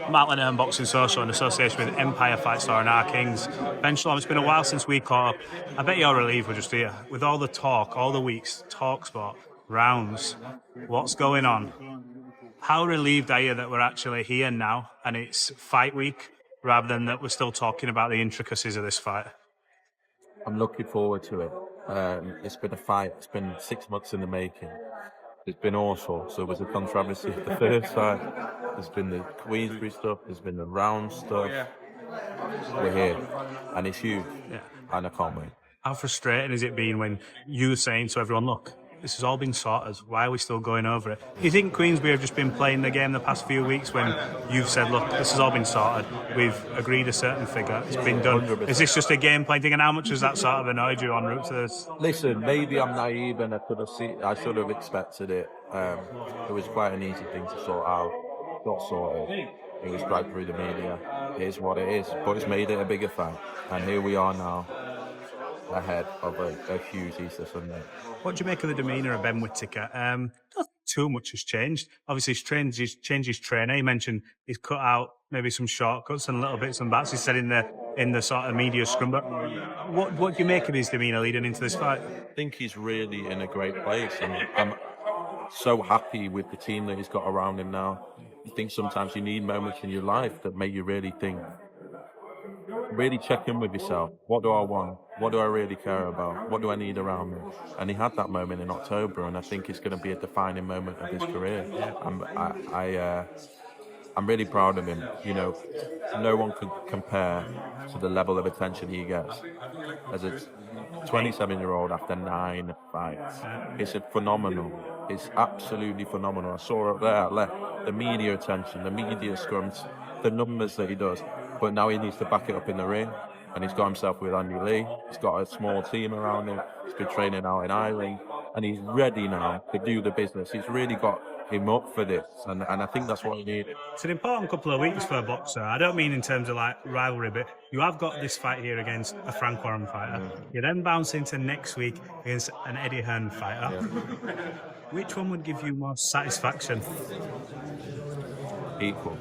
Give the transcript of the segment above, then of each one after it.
Matt Lenihan, Boxing Social, in association with Empire Fight Store and Our Kings. Ben Shalom, it's been a while since we caught up. I bet you're relieved we're just here. With all the talk, all the weeks, talk sport, rounds, what's going on? How relieved are you that we're actually here now and it's fight week rather than that we're still talking about the intricacies of this fight? I'm looking forward to it. It's been a fight. It's been 6 months in the making. It's been awful. So there was a controversy at the first fight. There's been the Queensbury stuff. There's been the round stuff. We're here. And it's huge. Yeah. And I can't wait. How frustrating is it been when you're saying to everyone, look, this has all been sorted, why are we still going over it? Do you think Queensbury have just been playing the game the past few weeks when you've said, look, this has all been sorted, we've agreed a certain figure, it's been done? 100%. Is this just a game playing thing, and how much has that sort of annoyed you en route to this? Listen, maybe I'm naive and I should have expected it. It was quite an easy thing to sort out. Got sorted. It was dragged through the media. It is what it is. But it's made it a bigger fight. And here we are now, ahead of a huge Easter Sunday. What do you make of the demeanour of Ben Whittaker? Not too much has changed. Obviously, he's changed his trainer. He mentioned he's cut out maybe some shortcuts and little bits and bats. He said in the sort of media scrum. But what do you make of his demeanour leading into this fight? I think he's really in a great place, and I'm so happy with the team that he's got around him now. I think sometimes you need moments in your life that make you really think. Really check in with yourself. What do I want? What do I really care about? What do I need around me? And he had that moment in October, and I think it's going to be a defining moment of his career. I'm really proud of him. You know, no one could compare to the level of attention he gets as a 27-year-old after 9 fights. It's phenomenal. It's absolutely phenomenal. I saw it there, left. The media attention, the media scrums, the numbers that he does. But now he needs to back it up in the ring. And he's got himself with Andy Lee. He's got a small team around him. He's been training out in Ireland. And he's ready now to do the business. He's really got him up for this. And I think that's what he needs. It's an important couple of weeks for a boxer. I don't mean in terms of like rivalry, but you have got this fight here against a Frank Warren fighter. You then bounce into next week against an Eddie Hearn fighter. Yeah. Which one would give you more satisfaction? Equal.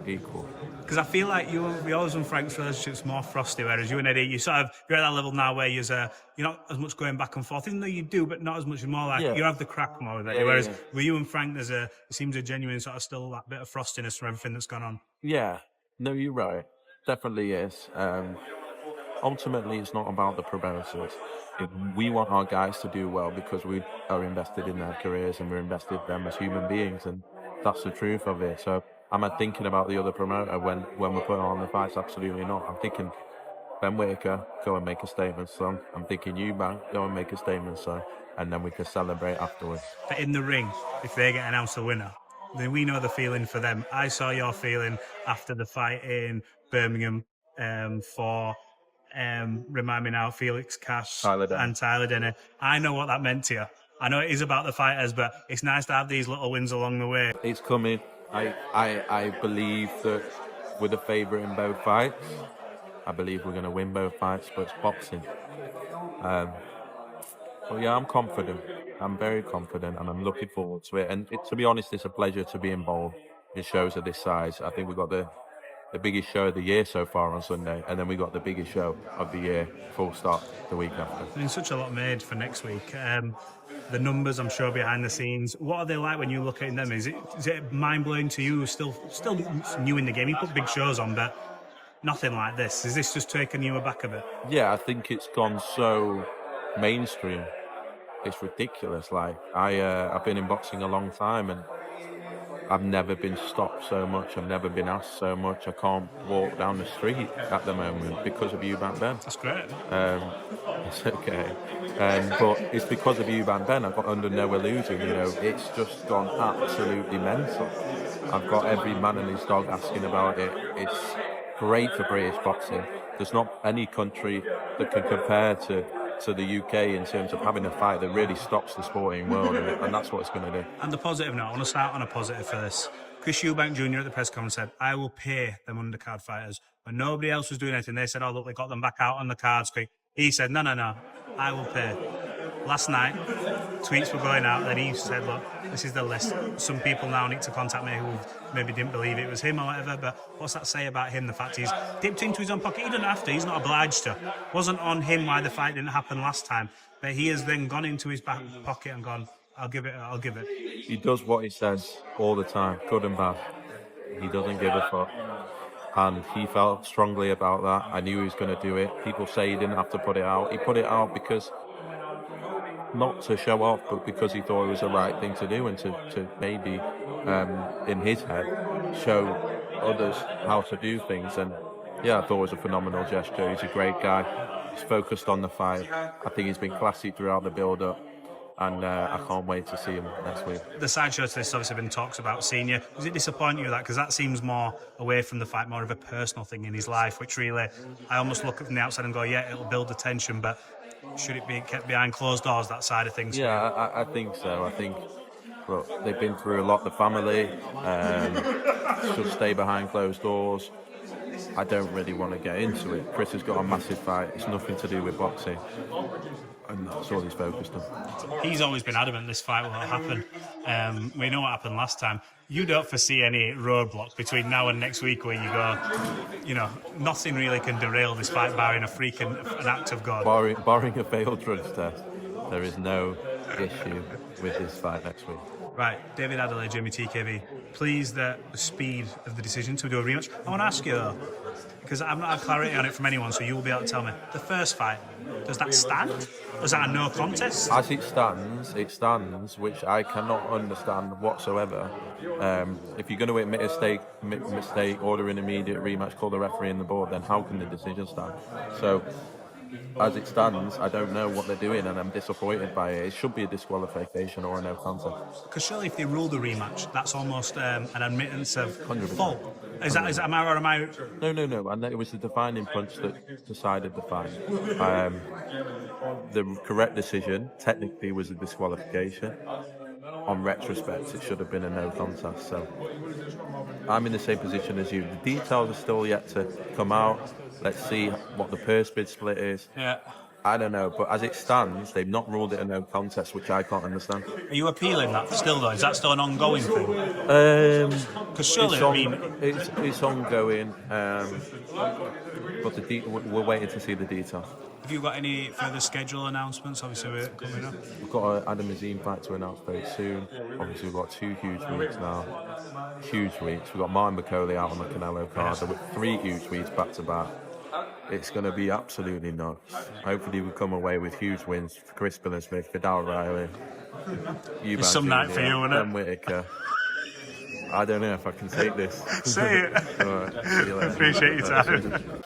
Because I feel like yours and Frank's relationship's more frosty, whereas you and Eddie, you're at that level now where you're not as much going back and forth, even though you do, but not as much. More like you have the crack more with Eddie. Whereas with you and Frank, it seems a genuine sort of still that bit of frostiness from everything that's gone on. Yeah, no, you're right. Definitely is. Ultimately, it's not about the promoters. We want our guys to do well because we are invested in their careers and we're invested in them as human beings, and that's the truth of it. So, am I thinking about the other promoter when we're putting on the fights? Absolutely not. I'm thinking Ben Whittaker, go and make a statement, son. I'm thinking Eubank, go and make a statement, son. And then we can celebrate afterwards. But in the ring, if they get announced the winner, then we know the feeling for them. I saw your feeling after the fight in Birmingham for, remind me now, Felix Cash and Tyler Denny. I know what that meant to you. I know it is about the fighters, but it's nice to have these little wins along the way. It's coming. I believe that we're the favourite in both fights. I believe we're going to win both fights, but it's boxing. But yeah, I'm confident. I'm very confident, and I'm looking forward to it. And to be honest, it's a pleasure to be involved in shows of this size. I think we've got the biggest show of the year so far on Sunday, and then we got the biggest show of the year, full stop, the week after. There's such a lot made for next week. The numbers, I'm sure, behind the scenes. What are they like when you look at them? Is it mind-blowing to you? Still new in the game. You put big shows on, but nothing like this. Is this just taking you aback a bit? Yeah, I think it's gone so mainstream. It's ridiculous. Like I've been in boxing a long time, and I've never been stopped so much. I've never been asked so much. I can't walk down the street at the moment because of Eubank Ben. That's great. It's okay. But it's because of Eubank Ben. I've got under no illusion, it's just gone absolutely mental. I've got every man and his dog asking about it. It's great for British boxing. There's not any country that can compare to the UK in terms of having a fight that really stops the sporting world, and that's what it's going to do. And the positive now, I want to start on a positive for this. Chris Eubank Jr. at the press conference said, I will pay them undercard fighters. When nobody else was doing anything, they said, oh, look, they got them back out on the cards quick. He said, no, I will pay. last night, tweets were going out, and he said, look, this is the list. Some people now need to contact me who maybe didn't believe it was him or whatever, but what's that say about him? The fact he's dipped into his own pocket. He doesn't have to. He's not obliged to. Wasn't on him why the fight didn't happen last time, but he has then gone into his back pocket and gone, I'll give it. He does what he says all the time, good and bad. He doesn't give a fuck. And he felt strongly about that. I knew he was going to do it. People say he didn't have to put it out. He put it out because, not to show off, but because he thought it was the right thing to do, and to maybe, in his head, show others how to do things. And yeah, I thought it was a phenomenal gesture. He's a great guy. He's focused on the fight. I think he's been classy throughout the build-up. And I can't wait to see him next week. The sideshow to this obviously been talks about senior. Does it disappoint you that? Because that seems more away from the fight, more of a personal thing in his life, which really, I almost look from the outside and go, yeah, it'll build the tension, but should it be kept behind closed doors, that side of things? Yeah, I think so. I think, look, they've been through a lot, the family, should stay behind closed doors. I don't really want to get into it. Chris has got a massive fight. It's nothing to do with boxing. And that's all he's focused on. He's always been adamant this fight will happen. We know what happened last time. You don't foresee any roadblock between now and next week where you go, nothing really can derail this fight barring an act of God. Barring a failed drugs test, there is no issue with this fight next week. Right, David Adelaide, Jimmy TKV. Please, the speed of the decision to do a rematch. I want to ask you though, because I've not had clarity on it from anyone, so you'll be able to tell me. The first fight, does that stand? Was that a no contest? As it stands, which I cannot understand whatsoever. If you're going to admit a mistake, order an immediate rematch, call the referee in the board, then how can the decision stand? So, as it stands, I don't know what they're doing, and I'm disappointed by it. It should be a disqualification or a no contest. Because surely if they rule the rematch, that's almost an admittance of 100%. fault. Is that am I or am I? No. And it was the defining punch that decided the fight. The correct decision, technically, was a disqualification. On retrospect, it should have been a no contest. So I'm in the same position as you. The details are still yet to come out. Let's see what the purse bid split is. Yeah. I don't know, but as it stands, they've not ruled it a no contest, which I can't understand. Are you appealing that still though? Is that still an ongoing thing? Because surely, it's ongoing, but we're waiting to see the details. Have you got any further schedule announcements? Obviously, we're coming up. We've got an Adam Azim fight to announce very soon. Obviously, we've got 2 huge weeks now. Huge weeks. We've got Martin McCauley out on the Canelo card. With 3 huge weeks back to back. It's going to be absolutely nuts. Hopefully, we come away with huge wins for Chris Smith, Vidal Riley, Eubank Some Jr, night for you, isn't it? Ben Whittaker. I don't know if I can take this. Say it. All right, see you later. Appreciate your time.